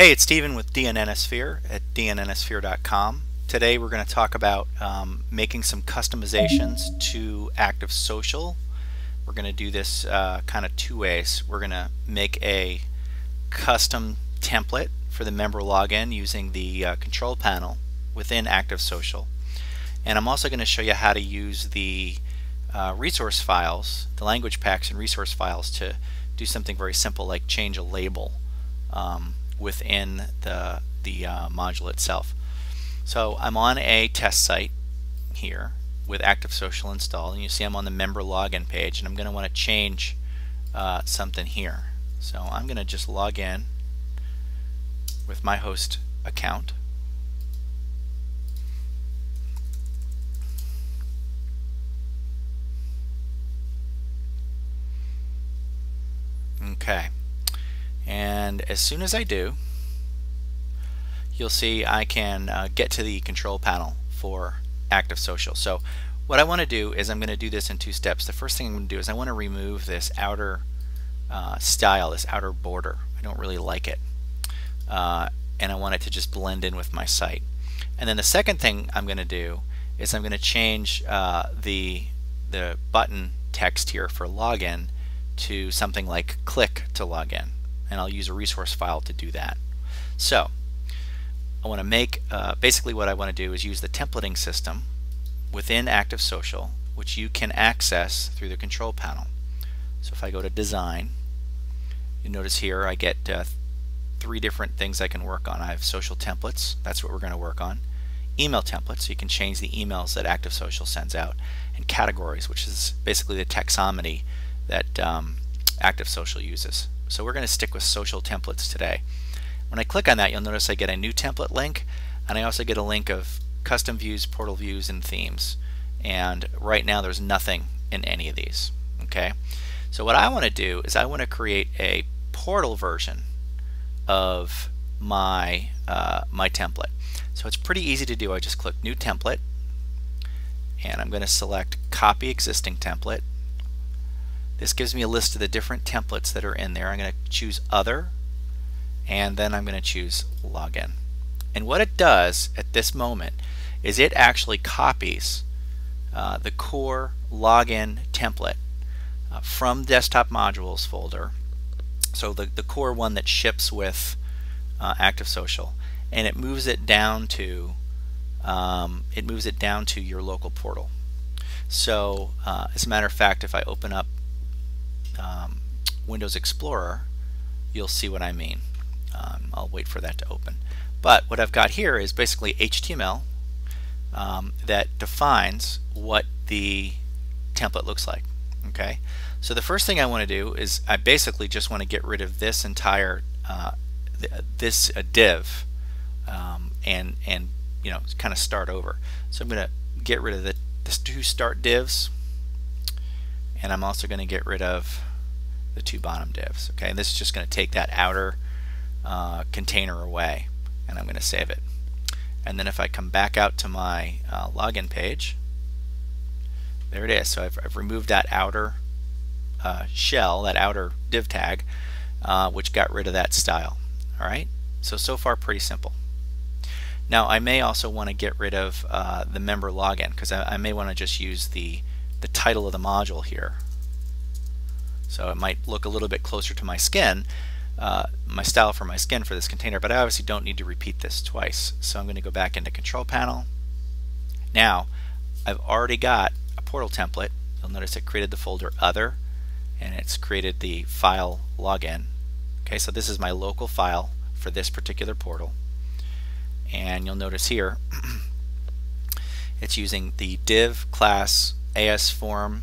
Hey, it's Steven with DNNosphere at DNNosphere.com. Today we're going to talk about making some customizations to Active Social. We're going to do this kind of two ways. We're going to make a custom template for the member login using the control panel within Active Social. And I'm also going to show you how to use the resource files, the language packs and resource files, to do something very simple like change a label within the module itself. So I'm on a test site here with Active Social installed, and you see I'm on the member login page, and I'm going to want to change something here. So I'm going to just log in with my host account. Okay, and as soon as I do, you'll see I can get to the control panel for Active Social. So what I want to do is I'm going to do this in two steps. The first thing I'm going to do is I want to remove this outer style, this outer border. I don't really like it, and I want it to just blend in with my site. And then the second thing I'm going to do is I'm going to change the button text here for login to something like click to log in, and I'll use a resource file to do that. So I want to make basically what I want to do is use the templating system within Active Social, which you can access through the control panel. So if I go to design, you notice here I get three different things I can work on. I have social templates, that's what we're going to work on. Email templates, so you can change the emails that Active Social sends out, and categories, which is basically the taxonomy that Active Social uses. So we're going to stick with social templates today. When I click on that, you'll notice I get a new template link, and I also get a link of custom views, portal views, and themes. And right now there's nothing in any of these. Okay, so what I want to do is I want to create a portal version of my my template. So it's pretty easy to do. I just click New Template, and I'm going to select Copy Existing Template. This gives me a list of the different templates that are in there. I'm going to choose Other, and then I'm going to choose Login. And what it does at this moment is it actually copies the core login template from Desktop Modules folder, so the core one that ships with Active Social, and it moves it down to your local portal. So as a matter of fact, if I open up Windows Explorer, you'll see what I mean. I'll wait for that to open. But what I've got here is basically HTML that defines what the template looks like. Okay, so the first thing I want to do is I basically just want to get rid of this entire this div and you know, kind of start over. So I'm going to get rid of the two start divs, and I'm also going to get rid of the two bottom divs. Okay, and this is just going to take that outer container away, and I'm going to save it. And then if I come back out to my login page, there it is. So I've removed that outer shell, that outer div tag, which got rid of that style. Alright, so far pretty simple. Now I may also want to get rid of the member login, because I may want to just use the title of the module here. So it might look a little bit closer to my skin, my style for my skin for this container, but I obviously don't need to repeat this twice. So I'm going to go back into Control Panel. Now I've already got a portal template. You'll notice it created the folder Other, and it's created the file login. Okay, so this is my local file for this particular portal, and you'll notice here it's using the div class ASForm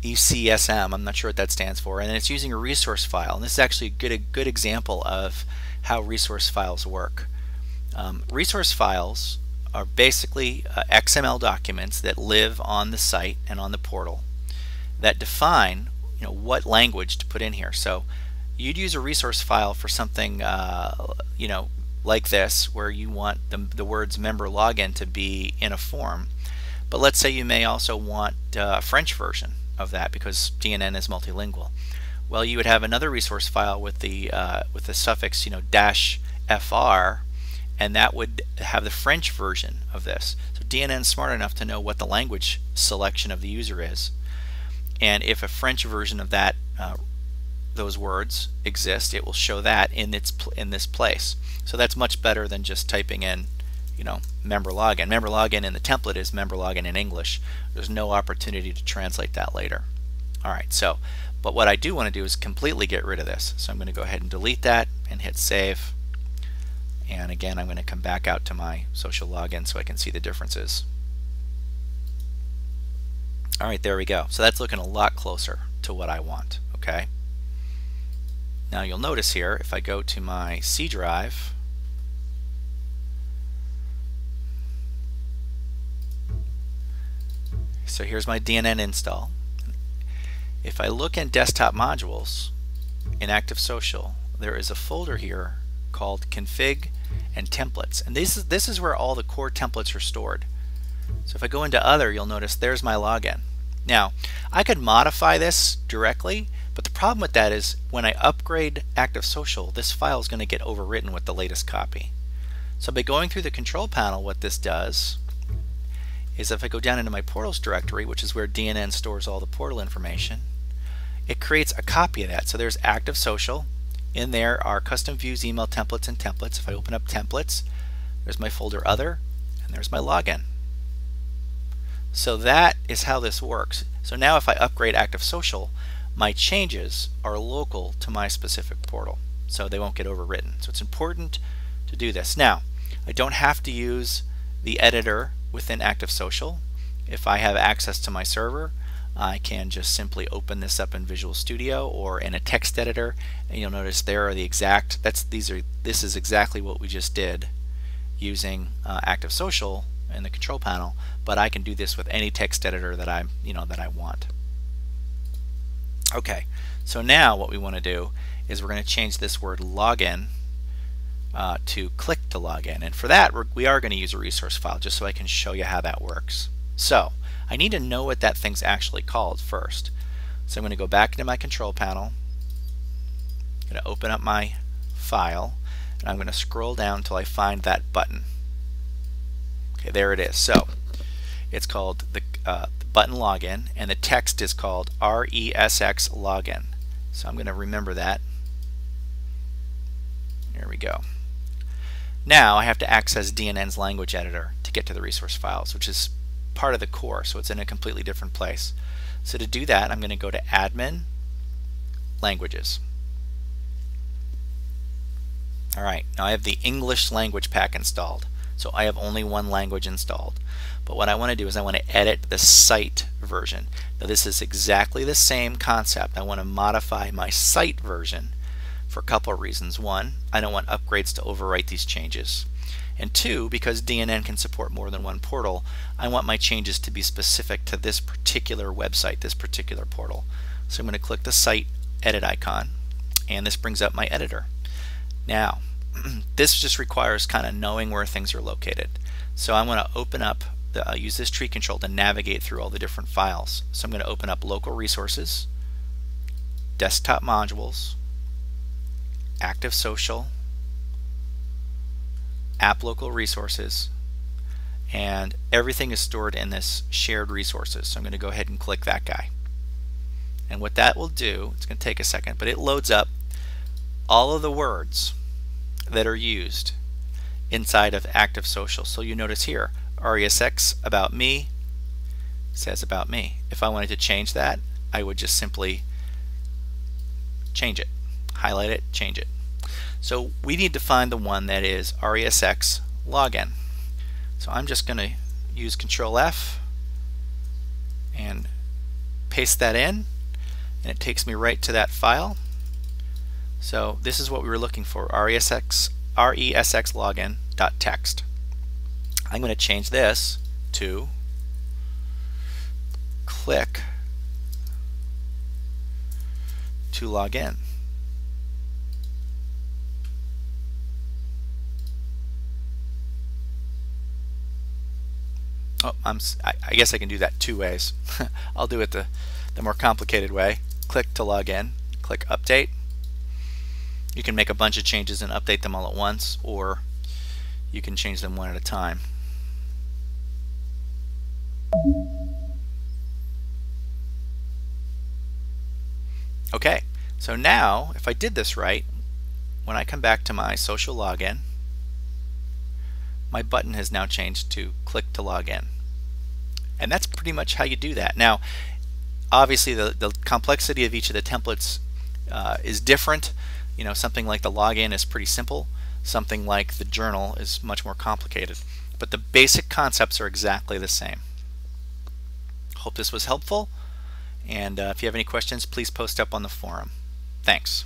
ECSM, I'm not sure what that stands for, and it's using a resource file. And this is actually a good example of how resource files work. Resource files are basically XML documents that live on the site and on the portal that define, you know, what language to put in here. So you'd use a resource file for something you know, like this, where you want the words member login to be in a form. But let's say you may also want a French version of that, because DNN is multilingual. Well, you would have another resource file with the suffix, dash fr, and that would have the French version of this. So DNN is smart enough to know what the language selection of the user is, and if a French version of that those words exist, it will show that in this place. So that's much better than just typing in, member login. Member login in the template is member login in English. There's no opportunity to translate that later. All right. So, but what I do want to do is completely get rid of this. So I'm going to go ahead and delete that and hit save. And again, I'm going to come back out to my social login so I can see the differences. All right, there we go. So that's looking a lot closer to what I want. Okay. Now you'll notice here, if I go to my C drive, so here's my DNN install. If I look in desktop modules in Active Social, there is a folder here called config and templates, and this is where all the core templates are stored. So if I go into other, you'll notice there's my login. Now I could modify this directly, but the problem with that is when I upgrade Active Social, this file is going to get overwritten with the latest copy. So by going through the control panel, what this does is if I go down into my portals directory, which is where DNN stores all the portal information, it creates a copy of that. So there's Active Social. In there are custom views, email templates, and templates. If I open up templates, there's my folder other, and there's my login. So that is how this works. So now if I upgrade Active Social, my changes are local to my specific portal, so they won't get overwritten. So it's important to do this. Now, I don't have to use the editor within Active Social. If I have access to my server, I can just simply open this up in Visual Studio or in a text editor, and you'll notice there are the exact, this is exactly what we just did using Active Social in the control panel, but I can do this with any text editor that I want. Okay, so now what we want to do is we're going to change this word login to click to login, and for that we are going to use a resource file just so I can show you how that works. So I need to know what that thing's actually called first. So I'm going to go back into my control panel, I'm going to open up my file, and I'm going to scroll down until I find that button. Okay, there it is. So it's called the button login, and the text is called RESX login. So I'm going to remember that. There we go. Now I have to access DNN's language editor to get to the resource files, which is part of the core, so it's in a completely different place. So to do that, I'm going to go to Admin, Languages. Alright, now I have the English language pack installed, so I have only one language installed. But what I want to do is I want to edit the site version. Now this is exactly the same concept. I want to modify my site version for a couple of reasons. One, I don't want upgrades to overwrite these changes. And two, because DNN can support more than one portal, I want my changes to be specific to this particular website, this particular portal. So I'm going to click the site edit icon, and this brings up my editor. Now, this just requires kind of knowing where things are located. So I'm going to open up, use this tree control to navigate through all the different files. So I'm going to open up local resources, desktop modules, Active Social, app local resources, and everything is stored in this shared resources. So I'm going to go ahead and click that guy. And what that will do, it's going to take a second, but it loads up all of the words that are used inside of Active Social. So you notice here, RESX about me says about me. If I wanted to change that, I would just simply change it, highlight it, change it. So we need to find the one that is RESX login. So I'm just going to use Control F and paste that in, and it takes me right to that file. So this is what we were looking for, RESX login.txt. I'm going to change this to click to log in. Oh, I guess I can do that two ways. I'll do it the more complicated way. Click to log in, click click Update. You can make a bunch of changes and update them all at once, or you can change them one at a time. Okay, so now if I did this right, when I come back to my social login, my button has now changed to click to log in. And that's pretty much how you do that. Now, obviously the complexity of each of the templates is different. You know, something like the login is pretty simple. Something like the journal is much more complicated. But the basic concepts are exactly the same. Hope this was helpful. And if you have any questions, please post up on the forum. Thanks.